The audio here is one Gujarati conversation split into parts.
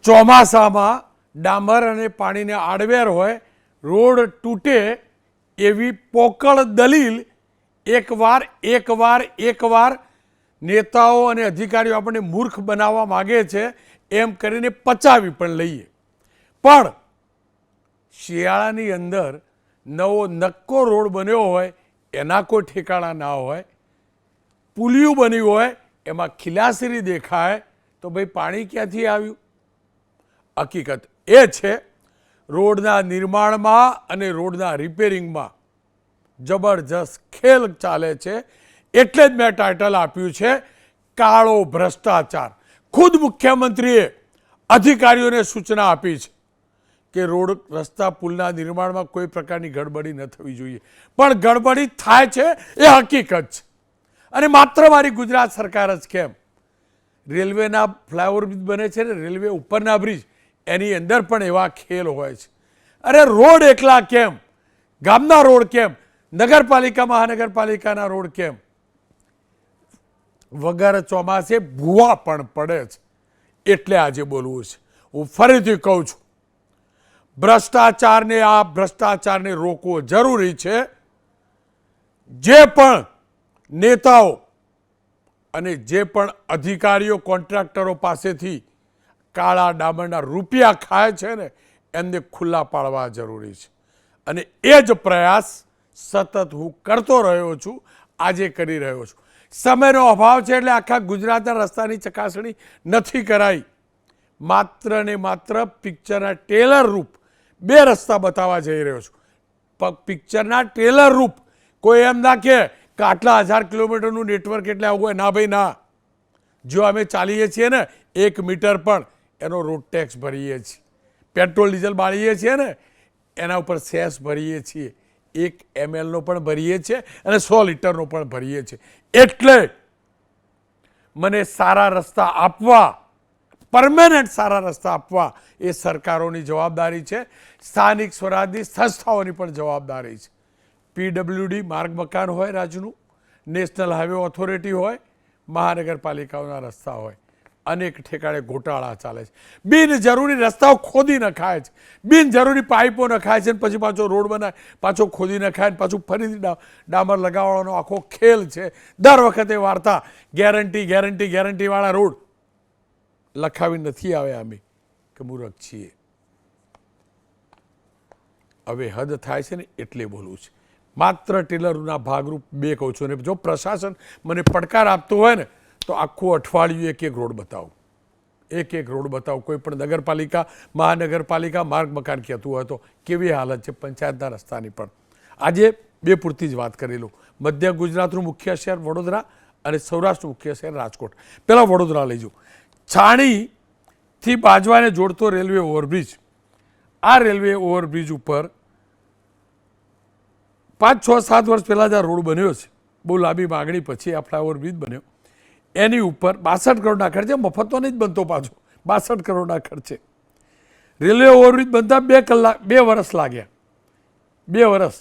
ચોમાસામાં ડામર અને પાણીને આડવેર હોય, રોડ તૂટે એવી પોકળ દલીલ એકવાર નેતાઓ અને અધિકારીઓ આપણને મૂર્ખ બનાવવા માગે છે એમ કરીને પચાવી પણ લઈએ. પણ શિયાળાની અંદર નવો નક્કો રોડ બન્યો હોય એના કોઈ ઠેકાણા ના હોય, પુલિયું બન્યું હોય એમાં ખીલાસરી દેખાય તો ભાઈ પાણી ક્યાંથી આવ્યું? હકીકત એ છે રોડના નિર્માણમાં અને રોડના રિપેરિંગમાં જબરજસ્ત ખેલ ચાલે છે. એટલે જ મેં ટાઇટલ આપ્યું છે કાળો ભ્રષ્ટાચાર. ખુદ મુખ્યમંત્રીએ અધિકારીઓને સૂચના આપી છે કે રોડ રસ્તા પુલના નિર્માણમાં કોઈ પ્રકારની ગડબડી ન થવી જોઈએ, પણ ગડબડી થાય છે એ હકીકત છે. અને માત્ર મારી ગુજરાત સરકાર જ કેમ, રેલવેના ફ્લાયઓવર બ્રિજ બને છે ને, રેલવે ઉપરના બ્રિજ એની અંદર પણ એવા ખેલ હોય છે. અરે રોડ એકલા કેમ, ગામના રોડ કેમ, નગરપાલિકા મહાનગરપાલિકાના રોડ કેમ, વગર ચોમાસે ભૂવા પણ પડે છે. એટલે આજે બોલવું છે. હું ફરીથી કહું છું, ભ્રષ્ટાચારને રોકવો જરૂરી છે. જે પણ નેતાઓ અને જે પણ અધિકારીઓ કોન્ટ્રાક્ટરો પાસેથી કાળા ડામરના રૂપિયા ખાય છે ને, એમને ખુલ્લા પાડવા જરૂરી છે. અને એ જ પ્રયાસ સતત હું કરતો રહ્યો છું, આજે કરી રહ્યો છું. સમયનો અભાવ છે એટલે આખા ગુજરાતના રસ્તાની ચકાસણી નથી કરાઈ. માત્ર ને માત્ર પિક્ચરના ટ્રેલર રૂપ 2 રસ્તા બતાવવા જઈ રહ્યો છું. પિક્ચરના ટ્રેલર રૂપ. કોઈ એમ ના કે આટલા 1000 કિલોમીટરનું નેટવર્ક એટલે આવું હોય. ના ભાઈ ના. જો અમે ચાલીએ છીએ ને 1 મીટર પણ એનો રોડ ટેક્સ ભરીએ છીએ, પેટ્રોલ ડીઝલ બાળીએ છીએ ને એના ઉપર સેસ ભરીએ છીએ, 1 ml પણ ભરીએ છીએ અને 100 લીટરનો પણ ભરીએ છીએ. એટલે મને સારા રસ્તા આપવા, પરમેનન્ટ સારા રસ્તા આપવા એ સરકારોની જવાબદારી છે, સ્થાનિક સ્વરાજની સંસ્થાઓની પણ જવાબદારી છે. PWD માર્ગ મકાન હોય રાજ્યનું, નેશનલ હાઈવે ઓથોરિટી હોય, મહાનગરપાલિકાઓના રસ્તા હોય, અનેક ઠેકાણે ગોટાળા ચાલે છે. બિનજરૂરી રસ્તાઓ ખોદી નખાય છે, બિનજરૂરી પાઇપો નખાય છે, પછી પાછો રોડ બનાય, પાછો ખોદી નખાય, પાછું ફરીથી ડામર લગાવવાનો આખો ખેલ છે. દર વખતે વાર્તા ગેરંટીવાળા રોડ લખાવી નથી આવ્યા અમે કે મૂર્ખ છીએ. હવે હદ થાય છે ને એટલે બોલવું છે. માત્ર ટેલરના ભાગરૂપ 2 કહું છું. અને જો પ્રશાસન મને પડકાર આપતું હોય ને તો આખું અઠવાડિયું એક રોડ બતાવું, એક રોડ બતાવું. કોઈ પણ નગરપાલિકા મહાનગરપાલિકા માર્ગ મકાન કહેતું હોય તો કેવી હાલત છે પંચાયતના રસ્તાની. પણ આજે 2 પૂરતી જ વાત કરી લઉં. મધ્ય ગુજરાતનું મુખ્ય શહેર વડોદરા અને સૌરાષ્ટ્રનું મુખ્ય શહેર રાજકોટ. પહેલાં વડોદરા લઈ જાઉં. છાણીથી બાજવાને જોડતો રેલવે ઓવરબ્રિજ. આ રેલવે ઓવરબ્રિજ ઉપર 5, 6, 7 વર્ષ પહેલાં જ આ રોડ બન્યો છે. બહુ લાંબી માગણી પછી આ ફ્લાયઓવર બ્રિજ બન્યો. એની ઉપર 62 કરોડના ખર્ચે, મફતનો નહીં જ બનતો પાછો, 62 કરોડના ખર્ચે રેલવે ઓવરબ્રિજ બનતા 2 વર્ષ લાગ્યા. 2 વર્ષ.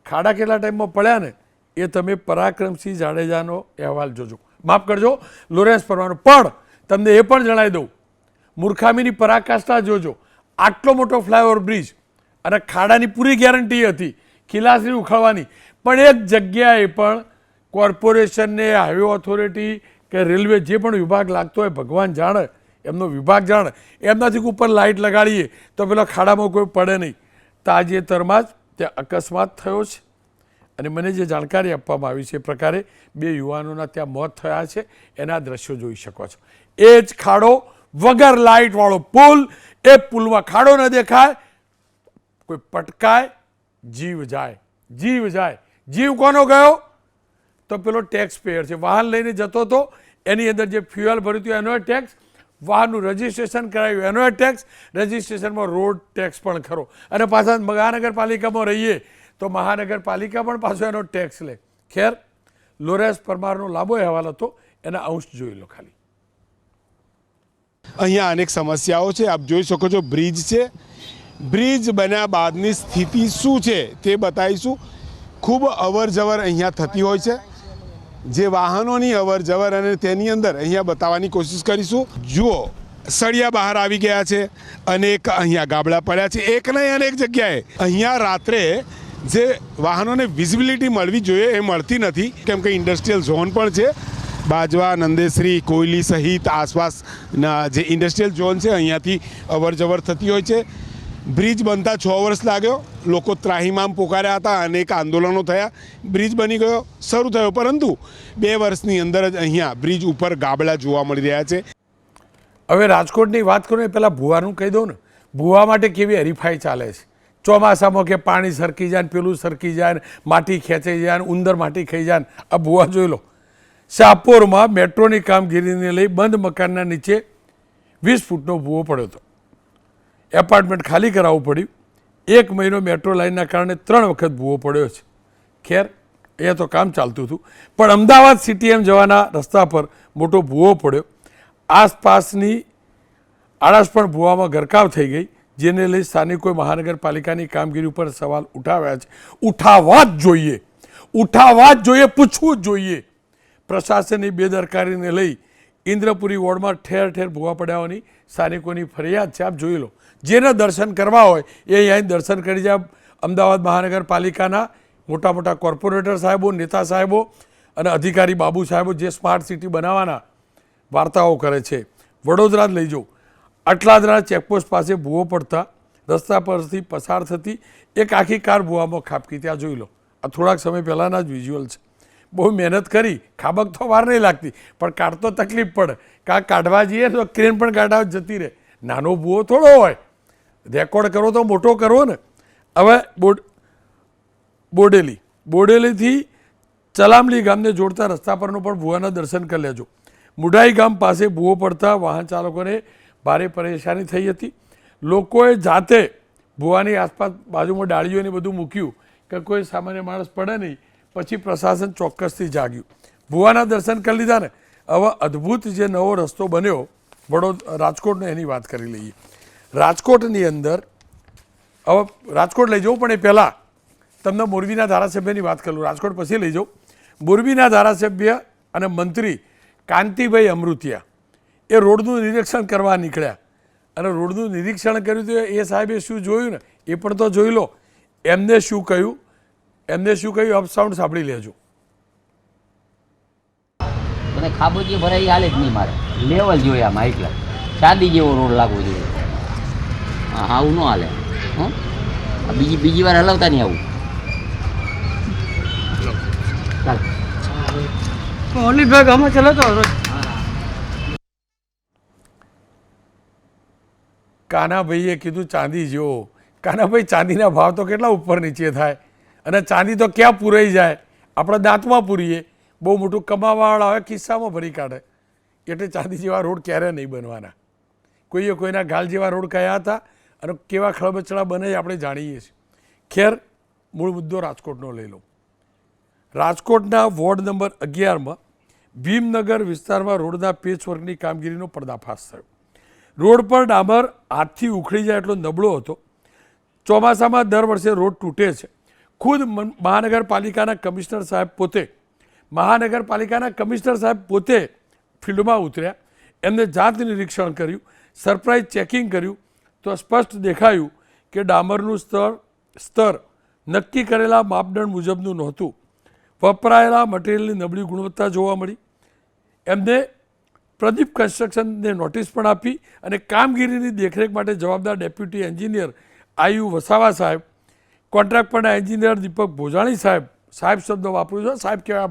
ખાડા કેટલા ટાઈમમાં પડ્યા ને એ તમે પરાક્રમસિંહ જાડેજાનો અહેવાલ જોજો. માફ કરજો, લોરેન્સ પરમારનો. પણ તમને એ પણ જણાવી દઉં, મૂર્ખામીની પરાકાષ્ઠા જોજો. આટલો મોટો ફ્લાયઓવર બ્રિજ અને ખાડાની પૂરી ગેરંટી હતી, ખીલાસરી ઉખાડવાની, પણ એક જગ્યાએ પણ કોર્પોરેશનને, હાઈવે ઓથોરિટી કે રેલવે જે પણ વિભાગ લાગતો હોય, ભગવાન જાણે, એમનો વિભાગ જાણે, એમનાથી ઉપર લાઇટ લગાડીએ તો પેલા ખાડામાં કોઈ પડે નહીં. તાજેતરમાં જ ત્યાં અકસ્માત થયો છે અને મને જે જાણકારી આપવામાં આવી છે એ પ્રકારે 2 યુવાનોના ત્યાં મોત થયા છે. એના દ્રશ્યો જોઈ શકો છો. એ જ ખાડો, વગર લાઇટવાળો પુલ, એ પુલમાં ખાડો ન દેખાય, કોઈ પટકાય, જીવ જાય. જીવ કોનો ગયો? તો પેલો ટેક્સ પેયર છે. વાહન લઈને જતો હતો, એની અંદર જે ફ્યુઅલ ભર્યું હતું એનો ટેક્સ, વાહનનું રજિસ્ટ્રેશન કરાવ્યું એનો ટેક્સ, રજિસ્ટ્રેશનમાં રોડ ટેક્સ પણ ખરો. અને પાછા મહાનગરપાલિકામાં રહીએ તો મહાનગરપાલિકા પણ પાછો એનો ટેક્સ લે. ખેર, લોરેન્સ પરમારનો લાંબો અહેવાલ હતો, એના અંશ જોઈ લો ખાલી. અહીંયા અનેક સમસ્યાઓ છે. આપ જોઈ શકો છો બ્રિજ છે. બ્રિજ બન્યા બાદની સ્થિતિ શું છે તે બતાવીશું. ખૂબ અવર જવર અહીંયા થતી હોય છે, જે વાહનોની અવર જવર અને તેની અંદર અહીંયા બતાવવાની કોશિશ કરીશું. જુઓ, સળિયા બહાર આવી ગયા છે, અનેક અહીંયા ગાબડા પડ્યા છે. એક નહીં અનેક જગ્યાએ અહીંયા રાત્રે જે વાહનોને વિઝિબિલિટી મળવી જોઈએ એ મળતી નથી, કેમ કે ઇન્ડસ્ટ્રીયલ ઝોન પણ છે. બાજવા, નંદેશ્રી, કોયલી સહિત આસપાસના જે ઇન્ડસ્ટ્રીયલ ઝોન છે અહીંયાથી અવર જવર થતી હોય છે. બ્રિજ બનતા 6 વર્ષ લાગ્યો, લોકો ત્રાહિમામ પોકાર્યા હતા, અનેક આંદોલનો થયા, બ્રિજ બની ગયો, શરૂ થયો, પરંતુ 2 વર્ષની અંદર જ અહીંયા બ્રિજ ઉપર ગાબડા જોવા મળી રહ્યા છે. હવે રાજકોટની વાત કરું ને પહેલાં ભૂવાનું કહી દઉં ને, ભૂવા માટે કેવી હરીફાઈ ચાલે છે. ચોમાસામાં કે પાણી સરકી જાય ને પેલું સરકી જાય ને માટી ખેંચાઈ જાય ને ઉંદર માટી ખાઈ જાય ને, આ ભૂવા જોઈ લો. શાહપુરમાં મેટ્રોની કામગીરીને લઈ બંધ મકાનના નીચે 20 ફૂટનો ભૂવો પડ્યો હતો. એપાર્ટમેન્ટ ખાલી કરાવવું પડ્યું. 1 મહિનો મેટ્રો લાઇનના કારણે 3 વખત ભૂવો પડ્યો છે. ખેર એ તો કામ ચાલતું હતું, પણ અમદાવાદ CTM જવાના રસ્તા પર મોટો ભૂવો પડ્યો. આસપાસની આળસ પણ ભૂવામાં ગરકાવ થઈ ગઈ, જેને લઈ સ્થાનિકોએ મહાનગરપાલિકાની કામગીરી ઉપર સવાલ ઉઠાવ્યા છે. ઉઠાવવા જ જોઈએ, પૂછવું જ જોઈએ. પ્રશાસનની બેદરકારીને લઈ ઇન્દ્રપુરી વોર્ડમાં ઠેર ઠેર ભૂવા પડ્યાઓની સ્થાનિકોની ફરિયાદ છે. આપ જોઈ લો, જેને દર્શન કરવા હોય એ અહીં દર્શન કરી જાય. અમદાવાદ મહાનગરપાલિકાના મોટા મોટા કોર્પોરેટર સાહેબો, નેતા સાહેબો અને અધિકારી બાબુ સાહેબો જે સ્માર્ટ સિટી બનાવવાના વાર્તાઓ કરે છે. વડોદરા જ લઈ જાઉં, અટલાદરા ચેકપોસ્ટ પાસે ભૂવો પડતા રસ્તા પરથી પસાર થતી એક આખી કાર ભૂવામાં ખાબકી. ત્યાં જોઈ લો, આ થોડાક સમય પહેલાંના જ વિઝ્યુઅલ છે. બહુ મહેનત કરી, ખાબક તો વાર નહીં લાગતી, પણ કાઢતો તકલીફ પડે. કાઢવા જઈએ તો ક્રેન પણ કાઢવા જતી રહે. નાનો ભૂવો થોડો હોય, રેકોર્ડ કરો તો મોટો કરવો ને. હવે બોડેલીથી ચલામલી ગામને જોડતા રસ્તા પરનો પણ ભૂવાના દર્શન કરી લેજો. મુઢાઈ ગામ પાસે ભૂવો પડતા વાહન ચાલકોને ભારે પરેશાની થઈ હતી. લોકોએ જાતે ભૂવાની આસપાસ બાજુમાં ડાળીઓને બધું મૂક્યું કે કોઈ સામાન્ય માણસ પડે નહીં. પછી પ્રશાસન ચોક્કસથી જાગ્યું, ભૂવાના દર્શન કરી લીધા ને. હવે અદ્ભુત જે નવો રસ્તો બન્યો રાજકોટનો, એની વાત કરી લઈએ. રાજકોટની અંદર હવે રાજકોટ લઈ જાઉં, પણ એ પહેલાં તમને મોરબીના ધારાસભ્યની વાત કરું. રાજકોટ પછી લઈ જાઉં. મોરબીના ધારાસભ્ય અને મંત્રી કાંતિભાઈ અમૃતિયા એ રોડનું નિરીક્ષણ કરવા નીકળ્યા, અને રોડનું નિરીક્ષણ કર્યું તો એ સાહેબે શું જોયું ને એ પણ તો જોઈ લો. એમને શું કહ્યું અપ સાઉન્ડ સાંભળી લેજો. મને ખાબોચી ભરાઈ હાલે જ નહીં, મારે લેવલ જોઈએ આમાં, એટલા ચાંદી જેવો રોડ લાગવો જોઈએ. હા, આવું ન હાલે. બીજી વાર હલાવતા નહીં આવું. ચાલ ઓલી બેગ આમાં ચલાવતો. કાનાભાઈએ કીધું ચાંદી જેવો. કાનાભાઈ, ચાંદીના ભાવ તો કેટલા ઉપર નીચે થાય, અને ચાંદી તો ક્યાં પૂરાઈ જાય, આપણે દાંતમાં પૂરીએ. બહુ મોટું કમાવાવાળા હોય ખિસ્સામાં ભરી કાઢે. એટલે ચાંદી જેવા રોડ ક્યારે નહીં બનવાના. કોઈએ કોઈના ગાલ જેવા રોડ કયા હતા અને કેવા ખળબચડા બને આપણે જાણીએ છીએ. ખેર, મૂળ મુદ્દો રાજકોટનો લઈ લો. રાજકોટના વોર્ડ નંબર 11માં ભીમનગર વિસ્તારમાં રોડના પેચવર્કની કામગીરીનો પર્દાફાશ થયો. રોડ પર ડામર હાથથી ઉખડી જાય એટલો નબળો હતો. ચોમાસામાં દર વર્ષે રોડ તૂટે છે. ખુદ મહાનગરપાલિકાના કમિશનર સાહેબ પોતે ફિલ્ડમાં ઉતર્યા. એમને જાત નિરીક્ષણ કર્યું, સરપ્રાઇઝ ચેકિંગ કર્યું, તો સ્પષ્ટ દેખાયું કે ડામરનું સ્તર નક્કી કરેલા માપદંડ મુજબનું નહોતું. વપરાયેલા મટીરિયલની નબળી ગુણવત્તા જોવા મળી. એમને પ્રદીપ કન્સ્ટ્રક્શનને નોટિસ પણ આપી, અને કામગીરીની દેખરેખ માટે જવાબદાર ડેપ્યુટી એન્જિનિયર આયુ વસાવા સાહેબ, કોન્ટ્રાક્ટરના એન્જિનિયર દીપક ભોજાણી સાહેબ શબ્દ વાપરું છું. સાહેબ કહેવાય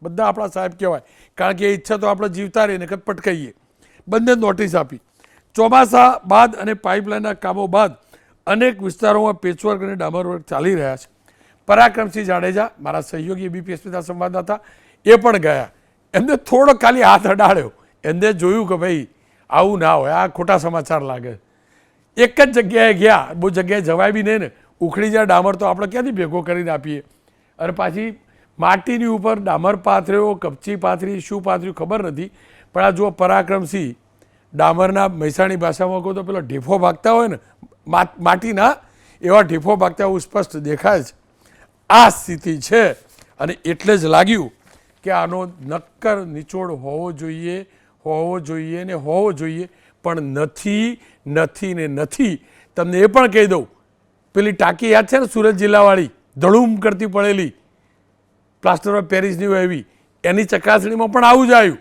બધા આપણા સાહેબ કહેવાય, કારણ કે એ ઈચ્છા તો આપણે જીવતા રહીને કે પટકાઈએ. બંને નોટિસ આપી. ચોમાસા બાદ અને પાઇપલાઇનના કામો બાદ અનેક વિસ્તારોમાં પેચવર્ક અને ડામર વર્ક ચાલી રહ્યા છે. પરાક્રમસિંહ જાડેજા, મારા સહયોગી એબીપીએસપીના સંવાદદાતા, એ પણ ગયા. એમને થોડો ખાલી હાથ અડાડ્યો. એમને જોયું કે ભાઈ આવું ના હોય, આ ખોટા સમાચાર લાગે. એક જ જગ્યાએ ગયા, બહુ જગ્યાએ જવાય બી નહીં ને. ઉખડી જાય ડામર તો આપણે ક્યાંથી ભેગો કરીને આપીએ. અને પાછી માટીની ઉપર ડામર પાથર્યો, કપચી પાથરી, શું પાથર્યું ખબર નથી. પણ આ જુઓ, પરાક્રમસિંહ ડામરના મહેસાણી ભાષામાં કહું તો પેલો ઢીફો ભાગતા હોય ને માટીના, એવા ઢીફો ભાગતા એવું સ્પષ્ટ દેખાય છે. આ સ્થિતિ છે, અને એટલે જ લાગ્યું કે આનો નક્કર નિચોડ હોવો જોઈએ ને હોવો જોઈએ. પણ નથી. તમને એ પણ કહી દઉં, પેલી ટાંકી યાદ છે ને સુરત જિલ્લાવાળી ધડૂમ કરતી પડેલી પ્લાસ્ટર ઓફ પેરિસની હોય એવી, એની ચકાસણીમાં પણ આવું જ આવ્યું.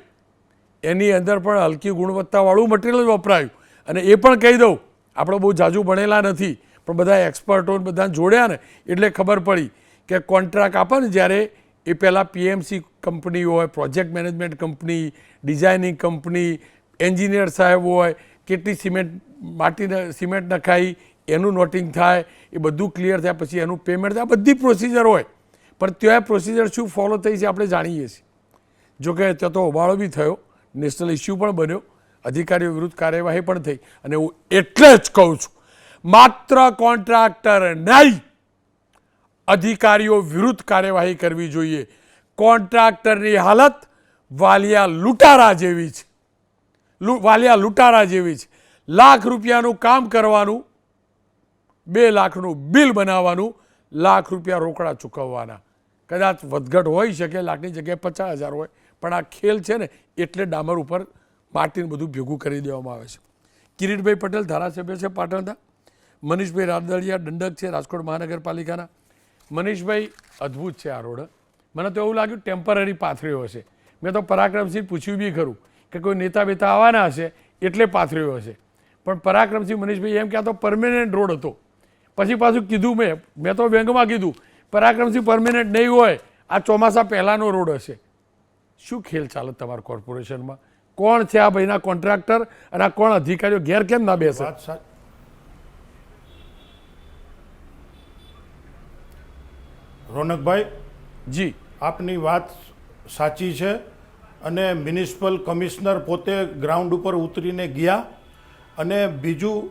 એની અંદર પણ હલકી ગુણવત્તાવાળું મટીરિયલ વપરાયું. અને એ પણ કહી દઉં, આપણે બહુ જાજુ ભણેલા નથી પણ બધા એક્સપર્ટો બધાને જોડ્યા ને એટલે ખબર પડી કે કોન્ટ્રાક્ટ આપે ને જ્યારે એ પહેલાં PMC કંપની હોય, project management company, designing company, engineer સાહેબ હોય, કેટલી સિમેન્ટ નખાઈ એનું નોટિંગ થાય, એ બધું ક્લિયર થાય પછી એનું પેમેન્ટ થાય, બધી પ્રોસિજર હોય. પણ ત્યાં પ્રોસિજર શું ફોલો થઈ છે આપણે જાણીએ છીએ. જોકે ત્યાં તો હોબાળો બી થયો, નેશનલ ઇસ્યુ પણ બન્યો, અધિકારીઓ વિરુદ્ધ કાર્યવાહી પણ થઈ. અને હું એટલે જ કહું છું, માત્ર કોન્ટ્રાક્ટર નહીં, અધિકારીઓ વિરુદ્ધ કાર્યવાહી કરવી જોઈએ. કોન્ટ્રાક્ટરની હાલત વાલિયા લૂંટારા જેવી છે. લાખ રૂપિયાનું કામ કરવાનું, 2 લાખનું બિલ બનાવવાનું, લાખ રૂપિયા રોકડા ચૂકવવાના. કદાચ વધઘટ હોઈ શકે, લાખની જગ્યાએ 50,000 હોય, પણ આ ખેલ છે ને એટલે ડામર ઉપર માટીને બધું ભેગું કરી દેવામાં આવે છે. કિરીટભાઈ પટેલ ધારાસભ્ય છે પાટણના, મનીષભાઈ રાદડિયા દંડક છે રાજકોટ મહાનગરપાલિકાના. મનીષભાઈ, અદ્ભુત છે આ રોડ. મને તો એવું લાગ્યું ટેમ્પરરી પાથર્યો હશે. મેં તો પરાક્રમસિંહ પૂછ્યું બી ખરું કે કોઈ નેતા બેતા આવવાના હશે એટલે પાથર્યો હશે, પણ પરાક્રમસિંહ મનીષભાઈ એમ કે આ તો પરમેનન્ટ રોડ હતો. પછી પાછું કીધું મેં તો વ્યંગમાં કીધું પરાક્રમસિંહ પરમેનન્ટ નહીં હોય, આ ચોમાસા પહેલાંનો રોડ હશે. શું ખેલ ચાલે તમારા કોર્પોરેશનમાં? કોણ છે આ ભાઈના કોન્ટ્રાક્ટર અને આ કોણ અધિકારીઓ ઘેર કેમ ના બેસે? રોનકભાઈ જી, આપની વાત સાચી છે અને મ્યુનિસિપલ કમિશનર પોતે ગ્રાઉન્ડ ઉપર ઉતરીને ગયા. અને બીજું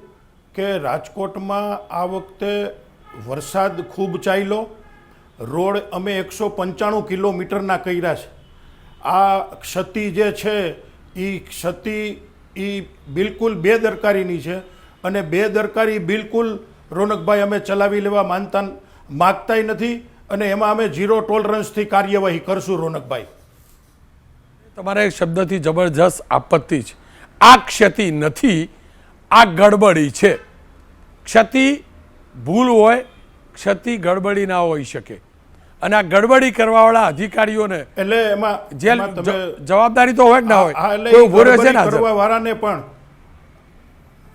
કે રાજકોટમાં આ વખતે વરસાદ ખૂબ ચાલ્યો, રોડ અમે 195 કિલોમીટરના કર્યા છે. આ ક્ષતિ જે છે એ ક્ષતિ એ બિલકુલ બેદરકારીની છે અને બેદરકારી બિલકુલ રોનકભાઈ અમે ચલાવી લેવા માગતાય નથી અને એમાં અમે 0 ટોલરન્સથી કાર્યવાહી કરશું. રોનકભાઈ, તમારા એક શબ્દથી જબરજસ્ત આપત્તિ છે. આ ક્ષતિ નથી, આ ગડબડી છે. ક્ષતિ ભૂલ હોય, ક્ષતિ ગડબડી ના હોઈ શકે. અને આ ગડબડી કરવાવાળા અધિકારીઓને એટલે એમાં જેલ જવાબદારી તો હોય કે ના હોય, કોઈ ઉભો રહેશે ને કરવા વાળાને પણ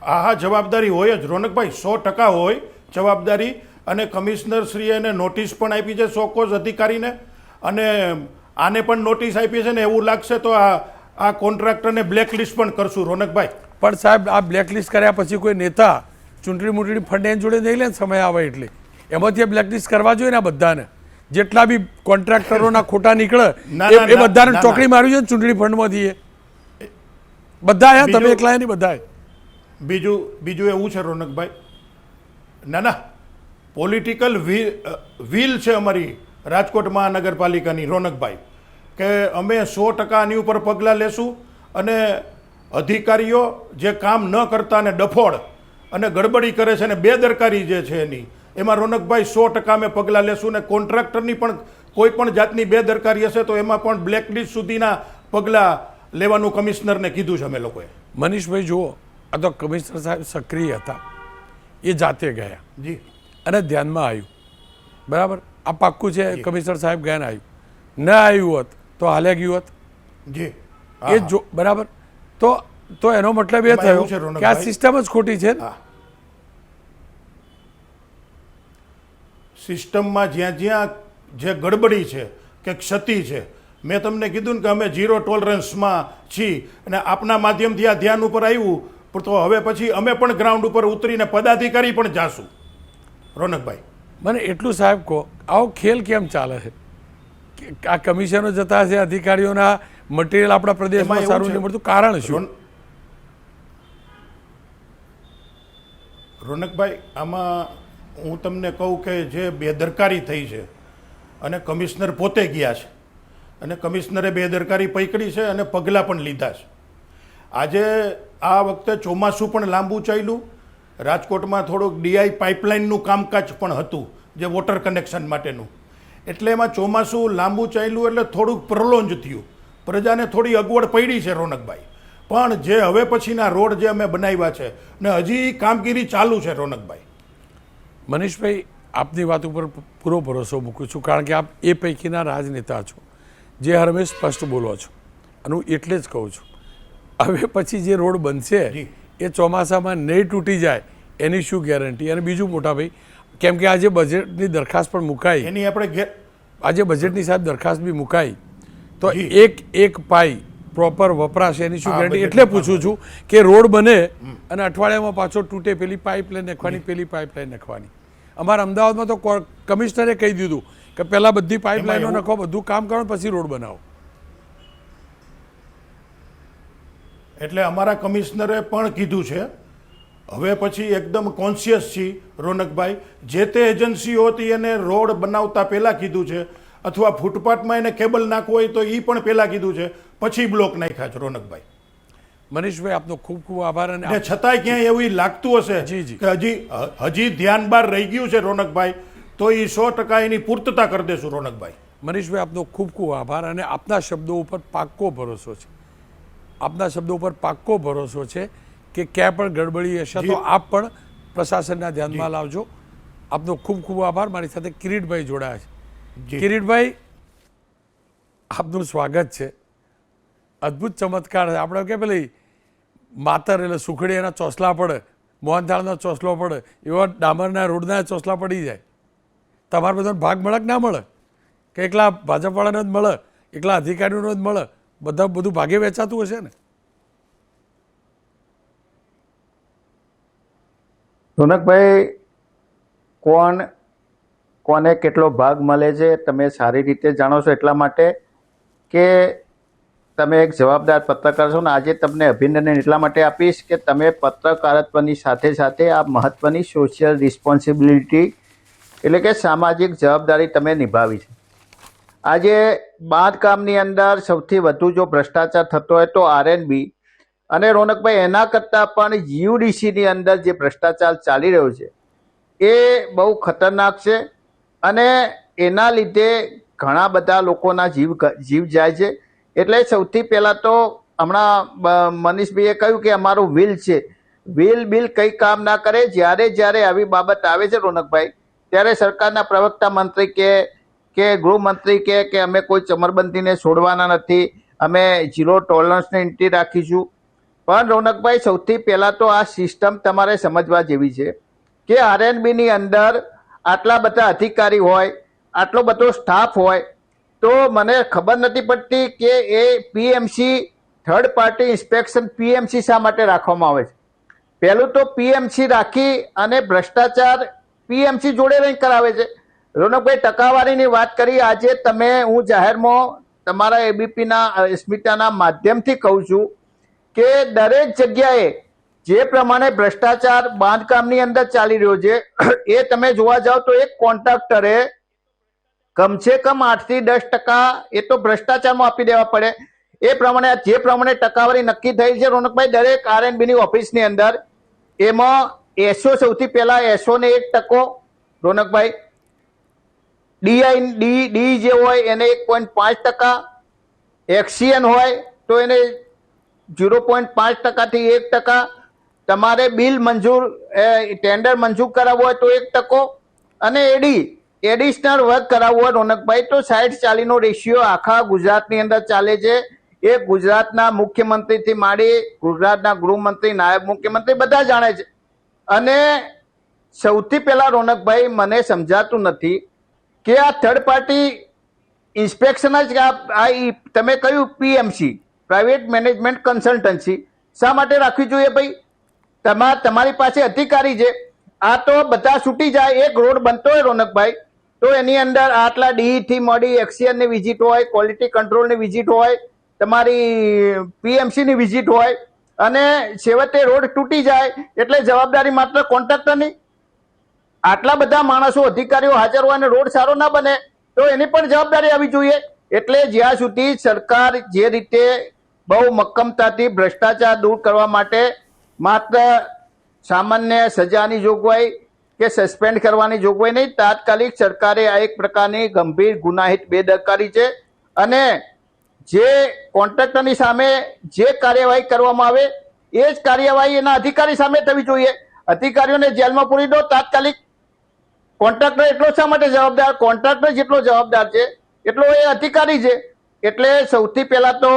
હા જવાબદારી હોય જ રોનકભાઈ, 100% હોય જવાબદારી. અને કમિશનર શ્રીએ એને નોટિસ પણ આપી છે શોકોઝ અધિકારીને, અને આને પણ નોટિસ આપી છે ને એવું લાગશે તો આ કોન્ટ્રાક્ટરને બ્લેકલિસ્ટ પણ કરશું. રોનકભાઈ, પણ સાહેબ આ બ્લેકલિસ્ટ કર્યા પછી કોઈ નેતા ચૂંટણી ફંડ જોડે નહીં લે ને સમય આવે એટલે એમાંથી બ્લેકલિસ્ટ કરવા જોઈએ ને. આ બધાને જેટલા બી કોન્ટ્રાક્ટરોના ખોટા નીકળે એ બધાને ચોકડી મારવી જોઈએ ચૂંટણી ફંડમાંથી. બધા તમે એકલા નહીં બધા. બીજું એવું છે રોનકભાઈ, ના પોલિટિકલ વ્હીલ છે અમારી રાજકોટ મહાનગરપાલિકાની રોનકભાઈ, કે અમે 100% આની ઉપર પગલાં લેશું. અને અધિકારીઓ જે કામ ન કરતા અને ડફોડ અને ગડબડી કરે છે અને બેદરકારી જે છે એની, એમાં રોનકભાઈ 100% અમે પગલાં લેશું. ને કોન્ટ્રાક્ટરની પણ કોઈ પણ જાતની બેદરકારી હશે તો એમાં પણ બ્લેકલિસ્ટ સુધીના પગલાં લેવાનું કમિશનરને કીધું છે અમે લોકોએ. મનીષભાઈ જુઓ, આ તો કમિશનર સાહેબ સક્રિય હતા, એ જાતે ગયા જી અને ધ્યાનમાં આવ્યું. બરાબર, આ પાક્કું છે કમિશનર સાહેબ ગયા ને આવ્યું. ન આવ્યું હોત તો હાલ્યા ગયું હોત. જી એ જો બરાબર, તો એનો મતલબ એ થયો કે આ સિસ્ટમ જ ખોટી છે. સિસ્ટમમાં જ્યાં જે ગડબડી છે કે ક્ષતિ છે, મેં તમને કીધું ને કે અમે 0 ટોલરન્સમાં છીએ અને આપના માધ્યમથી આ ધ્યાન ઉપર આવ્યું. તો હવે પછી અમે પણ ગ્રાઉન્ડ ઉપર ઉતરીને પદાધિકારી પણ જાશું. રોનકભાઈ, મને એટલું સાહેબ કહો, આવો ખેલ કેમ ચાલે છે? આ કમિશનો જતા છે, અધિકારીઓના મટીરિયલ આપણા પ્રદેશમાં સારું નહીં મળતું, કારણ શું? રોનકભાઈ, આમાં હું તમને કહું કે જે બેદરકારી થઈ છે અને કમિશનર પોતે ગયા છે અને કમિશનરે બેદરકારી પકડી છે અને પગલાં પણ લીધા છે. આજે આ વખતે ચોમાસું પણ લાંબુ ચાલ્યું. રાજકોટમાં થોડુંક ડીઆઈ પાઇપલાઇનનું કામકાજ પણ હતું જે વોટર કનેક્શન માટેનું, એટલે એમાં ચોમાસું લાંબુ ચાલ્યું એટલે થોડુંક પ્રલોન્જ થયું, પ્રજાને થોડી અગવડ પડી છે રોનકભાઈ. પણ જે હવે પછીના રોડ જે અમે બનાવ્યા છે ને હજી કામગીરી ચાલુ છે રોનકભાઈ. મનીષભાઈ, આપની વાત ઉપર પૂરો ભરોસો મૂકું છું, કારણ કે આપ એ પૈકીના રાજનેતા છો જે હરમેશ સ્પષ્ટ બોલો છો, અને હું એટલે જ કહું છું હવે પછી જે રોડ બનશે એ ચોમાસામાં નહીં તૂટી જાય એની શું ગેરંટી? અને બીજું મોટાભાઈ, કેમ કે આજે બજેટની દરખાસ્ત પણ મુકાઈ, એની આપણે આજે બજેટની સાથે દરખાસ્ત બી મુકાઈ, તો એક પાઈ પ્રોપર વપરાશે એની શું ગેરંટી? એટલે પૂછું છું કે રોડ બને અને અઠવાડિયામાં પાછો તૂટે, પેલી પાઇપલાઇન નાખવાની, પેલી પાઇપલાઇન નાખવાની. અમારા અમદાવાદમાં તો કમિશનરે કહી દીધું કે પહેલાં બધી પાઇપલાઇનો નાખો, બધું કામ કરો, પછી રોડ બનાવો. એટલે અમારા કમિશનરે પણ કીધું છે હવે પછી એકદમ કોન્શિયસ છીએ રોનકભાઈ. જે તે એજન્સીઓ હતી એને રોડ બનાવતા પહેલાં કીધું છે, અથવા ફૂટપાથમાં એને કેબલ નાખવું હોય તો એ પણ પહેલાં કીધું છે, પછી બ્લોક નાખ્યા છે રોનકભાઈ. મનીષભાઈ, આપનો ખૂબ ખૂબ આભાર. અને છતાંય ક્યાંય એવું લાગતું હશે કે હજી ધ્યાન બહાર રહી ગયું છે રોનકભાઈ, તો એ 100% એની પૂર્તતા કરી દેશું રોનકભાઈ. મનીષભાઈ, આપનો ખૂબ ખૂબ આભાર, અને આપના શબ્દો ઉપર પાક્કો ભરોસો છે, આપના શબ્દો ઉપર પાક્કો ભરોસો છે કે ક્યાં પણ ગડબડી હશે તો આપ પણ પ્રશાસનના ધ્યાનમાં લાવજો. આપનો ખૂબ ખૂબ આભાર. મારી સાથે કિરીટભાઈ જોડાયા છે. કિરીટભાઈ, આપનું સ્વાગત છે. અદ્ભુત ચમત્કાર છે. આપણે કે પેલી માતર એટલે સુખડી એના ચોસલા પડે, મોહનથાળનો ચોસલો પડે, એવા ડામરના રોડના ચોસલા પડી જાય. તમારા બધાનો ભાગ મળે કે ના મળે? કે એકલા ભાજપવાળાને જ મળે, એકલા અધિકારીઓને જ મળે? બધું ભાગે વેચાતું હશે ને? રોનકભાઈ, કોને કેટલો ભાગ મળે છે તમે સારી રીતે જાણો છો, એટલા માટે કે તમે એક જવાબદાર પત્રકાર છો ને આજે તમને અભિનંદન એટલા માટે આપીશ કે તમે પત્રકારત્વની સાથે સાથે આ મહત્વની સોશિયલ રિસ્પોન્સિબિલિટી એટલે કે સામાજિક જવાબદારી તમે નિભાવી છે. આજે બાંધકામની અંદર સૌથી વધુ જો ભ્રષ્ટાચાર થતો હોય તો R&B, અને રોનકભાઈ એના કરતાં પણ UDCની અંદર જે ભ્રષ્ટાચાર ચાલી રહ્યો છે એ બહુ ખતરનાક છે, અને એના લીધે ઘણા બધા લોકોના જીવ જાય છે. એટલે સૌથી પહેલાં તો હમણાં મનીષભાઈએ કહ્યું કે અમારું વ્હીલ છે, બિલ કંઈ કામ ના કરે. જ્યારે આવી બાબત આવે છે રોનકભાઈ, ત્યારે સરકારના પ્રવક્તા મંત્રી કે ગૃહમંત્રી કે અમે કોઈ ચમરબંધીને છોડવાના નથી, અમે 0 ટોલરન્સની નીતિ રાખીશું. પણ રોનકભાઈ, સૌથી પહેલાં તો આ સિસ્ટમ તમારે સમજવા જેવી છે કે R&Bની અંદર આટલા બધા અધિકારી હોય, આટલો બધો સ્ટાફ હોય, તો મને ખબર નથી પડતી કે એ PMC third party inspection PMC શા માટે રાખવામાં આવે છે? પહેલું તો PMC રાખી અને ભ્રષ્ટાચાર PMC જોડે રહીને કરાવે છે. રોનકભાઈ, ટકાવારીની વાત કરી, આજે હું જાહેરમાં તમારા ABPના સ્મિતાના માધ્યમથી કહું છું કે દરેક જગ્યાએ જે પ્રમાણે ભ્રષ્ટાચાર બાંધકામની અંદર ચાલી રહ્યો છે એ તમે જોવા જાઓ તો એક કોન્ટ્રાક્ટરે કમસે કમ 8 થી 10% એ તો ભ્રષ્ટાચારમાં આપી દેવા પડે. એ પ્રમાણે જે પ્રમાણે ટકાવારી નક્કી થઈ છે રોનકભાઈ દરેક R&Bની ઓફિસની અંદર, એમાં એસો સૌથી પહેલા એસો ને 1% રોનકભાઈ, ડી જે હોય એને 1.5%, એક્સિયન હોય તો એને 0.5% થી 1%, તમારે બિલ ટેન્ડર મંજૂર કરાવવું હોય તો 1%, અને એડિશનલ વર્ક કરાવવું હોય રોનકભાઈ તો 60-40નો રેશિયો આખા ગુજરાતની અંદર ચાલે છે. એ ગુજરાતના મુખ્યમંત્રીથી માંડી ગુજરાતના ગૃહમંત્રી, નાયબ મુખ્યમંત્રી બધા જાણે છે. અને સૌથી પહેલા રોનકભાઈ, મને સમજાતું નથી કે આ થર્ડ પાર્ટી ઇન્સ્પેક્શન જ તમે કહ્યું PMC પ્રાઇવેટ મેનેજમેન્ટ કન્સલ્ટન્સી શા માટે રાખવી જોઈએ ભાઈ? તમારી પાસે અધિકારી છે, આ તો બધા છૂટી જાય. એક રોડ બનતો હોય રોનકભાઈ તો એની અંદર આટલા DE થી મળી એક્સિયનની વિઝિટ હોય, ક્વોલિટી કંટ્રોલની વિઝિટ હોય, તમારી PMCની વિઝિટ હોય, અને છેવટે રોડ તૂટી જાય એટલે જવાબદારી માત્ર કોન્ટ્રાક્ટરની. આટલા બધા માણસો અધિકારીઓ હાજર હોય અને રોડ સારો ના બને તો એની પણ જવાબદારી આવી જોઈએ. એટલે જ્યાં સુધી સરકાર જે રીતે બહુ મક્કમતાથી ભ્રષ્ટાચાર દૂર કરવા માટે માત્ર સામાન્ય સજાની જોગવાઈ કે સસ્પેન્ડ કરવાની જોગવાઈ નહીં, તાત્કાલિક સરકારે આ એક પ્રકારની ગંભીર ગુનાહિત બેદરકારી છે. અને જે કોન્ટ્રાક્ટરની સામે જે કાર્યવાહી કરવામાં આવે એ જ કાર્યવાહી એના અધિકારી સામે થવી જોઈએ. અધિકારીઓને જેલમાં પૂરી દો તાત્કાલિક. કોન્ટ્રાક્ટર એટલો શા માટે જવાબદાર? કોન્ટ્રાક્ટર જેટલો જવાબદાર છે એટલો એ અધિકારી છે. એટલે સૌથી પહેલા તો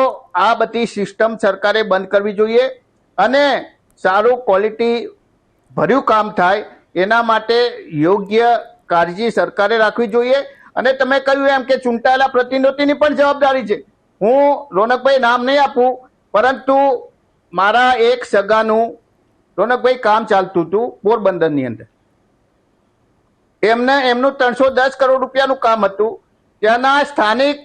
આ બધી સિસ્ટમ સરકારે બંધ કરવી જોઈએ અને સારું ક્વોલિટી ભર્યું કામ થાય એના માટે યોગ્ય કાળજી સરકારે રાખવી જોઈએ. અને તમે કહ્યું એમ કે ચૂંટાયેલા પ્રતિનિધિની પણ જવાબદારી છે. હું રોનકભાઈ નામ નહીં આપું, પરંતુ મારા એક સગાનું રોનકભાઈ કામ ચાલતું હતું પોરબંદરની અંદર. એમનું 310 કરોડ રૂપિયાનું કામ હતું. ત્યાંના સ્થાનિક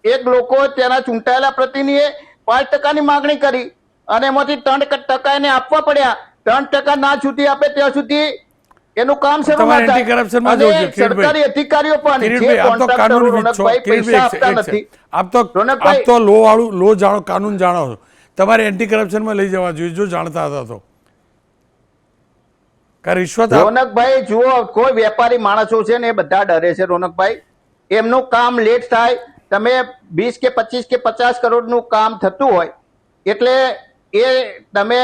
એક લોકો ત્યાંના ચૂંટાયેલા પ્રતિનિધિએ 5% માંગણી કરી અને એમાંથી 3% એને આપવા પડ્યા. 3% ના છૂટી આપે ત્યાં સુધી એનું કામ શરૂ ના તમારે થાય. anti-corruption-માં અને જોજો, કિરીટભાઈ. સરકારી અધિકારીઓ પણ કિરીટભાઈ, જે આપ તો કોન્ટ્રાક્ટરો કાનૂનવિદ છો. રોનકભાઈ પૈસા આપતા કિરીટભાઈ, નથી. આપ રોનકભાઈ, તો લો જાણો, કાનૂન જાણો છો. તમારે એન્ટી કરપ્શનમાં લઈ જવા જોઈએ જો જાણતા હતા તો. રિશ્વત રોનકભાઈ જુઓ, કોઈ વેપારી માણસો છે ને એ બધા ડરે છે રોનકભાઈ. એમનું કામ લેટ થાય, તમે 20 કે 25 કે 50 કરોડનું કામ થતું હોય એટલે એ તમે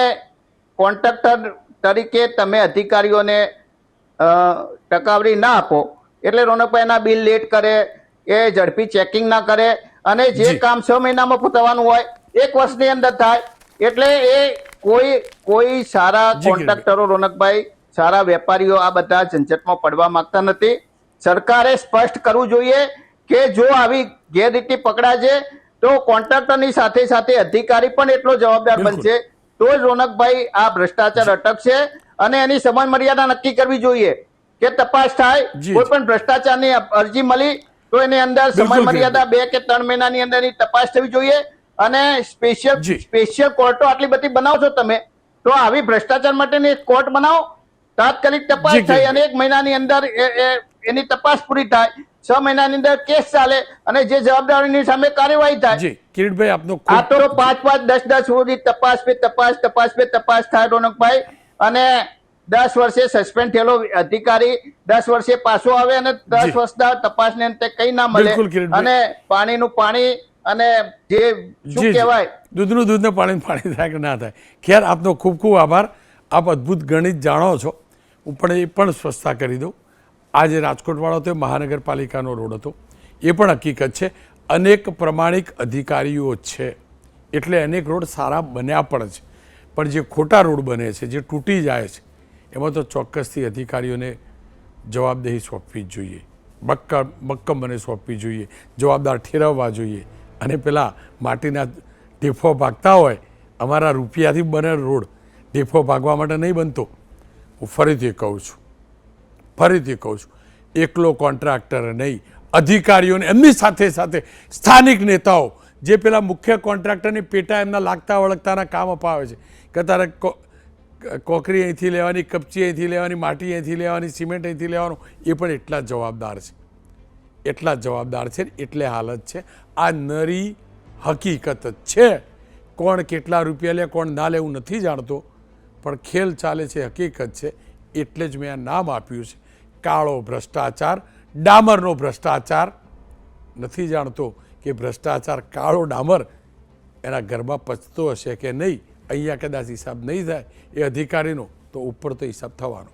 કોન્ટ્રાક્ટર તરીકે તમે અધિકારીઓને ટકાવરી ના આપો એટલે રોનકભાઈ એના બિલ લેટ કરે, એ ઝડપી ચેકિંગ ના કરે અને જે જી. કામ 6 મહિનામાં થવાનું હોય 1 વર્ષની અંદર થાય. એટલે એ કોઈ સારા જી, કોન્ટ્રાક્ટરો રોનકભાઈ, સારા વેપારીઓ આ બધા ઝંઝટમાં પડવા માંગતા નથી. સરકારે સ્પષ્ટ કરવું જોઈએ કે જો આવી ગેરરીતિ પકડાશે તો કોન્ટ્રાક્ટરની સાથે સાથે અધિકારી પણ એટલો જવાબદાર બિલકુલ. બનશે તો જ રોનકભાઈ આ ભ્રષ્ટાચાર અટકશે. અને એની સમય મર્યાદા નક્કી કરવી જોઈએ કે તપાસ થાય. જી, કોઈ પણ ભ્રષ્ટાચારની અરજી મળી તો એની અંદર સમય બિલકુલ, મર્યાદા 2 કે 3 મહિનાની અંદર એની તપાસ થવી જોઈએ. અને જી. સ્પેશિયલ કોર્ટો આટલી બધી બનાવશો તમે તો આવી ભ્રષ્ટાચાર માટેની એક કોર્ટ બનાવો, તાત્કાલિક તપાસ જી, થાય જી. અને 1 મહિનાની અંદર એની તપાસ પૂરી થાય, 6 મહિનાની અંદર કેસ ચાલે અને જે જવાબદારીની સામે કાર્યવાહી થાય. જી કિરીટભાઈ, આપનો આ ખૂબ તો 5 10 સુધી તપાસ પે તપાસ થાય રોનકભાઈ. અને 10 વર્ષે સસ્પેન્ડ થયેલો અધિકારી 10 વર્ષે પાછો આવે અને 10 જી. વર્ષના તપાસને અંતે કઈ ના મળે બિલકુલ, કિરીટભાઈ. અને પાણીનું પાણી અને જે જી, શું જી. કહેવાય દૂધનું દૂધ ને પાણીનું પાણી થાય કે ના થાય. ખેર, આપનો ખૂબ ખૂબ આભાર. આપ અદ્ભુત ગણિત જાણો છો. હું પણ એ પણ સ્પષ્ટતા કરી દઉં. આ જે રાજકોટવાળો હતો એ મહાનગરપાલિકાનો રોડ હતો. એ પણ હકીકત છે. અનેક પ્રમાણિક અધિકારીઓ છે એટલે અનેક રોડ સારા બન્યા પણ છે. પણ જે ખોટા રોડ બને છે, જે તૂટી જાય છે, એમાં તો ચોક્કસથી અધિકારીઓને જવાબદેહી સોંપવી જ જોઈએ. મક્કમને સોંપવી જોઈએ, જવાબદાર ઠેરવવા જોઈએ. અને પેલા માટીના ઢેફો ભાગતા હોય, અમારા રૂપિયાથી બને રોડ ઢેફો ભાગવા માટે નહીં બનતો. હું ફરીથી કહું છું, એકલો કોન્ટ્રાક્ટર નહીં, અધિકારીઓને એમની સાથે સાથે સ્થાનિક નેતાઓ જે પેલા મુખ્ય કોન્ટ્રાક્ટરની પેટા એમના લાગતા વળગતાના કામ અપાવે છે કે તારે કોકરી અહીંથી લેવાની, કપચી અહીંથી લેવાની, માટી અહીંથી લેવાની, સિમેન્ટ અહીંથી લેવાનું, એ પણ એટલા જ જવાબદાર છે. એટલે હાલત છે. આ નરી હકીકત જ છે. કોણ કેટલા રૂપિયા લે, કોણ ના લે એવું નથી જાણતો, પણ ખેલ ચાલે છે, હકીકત છે. એટલે જ મેં આ નામ આપ્યું છે કાળો ભ્રષ્ટાચાર. ડામરનો ભ્રષ્ટાચાર. નથી જાણતો કે ભ્રષ્ટાચાર કાળો ડામર એના ઘરમાં પચતો હશે કે નહીં. અહીંયા કદાચ હિસાબ નહીં થાય એ અધિકારીનો, તો ઉપર તો હિસાબ થવાનો.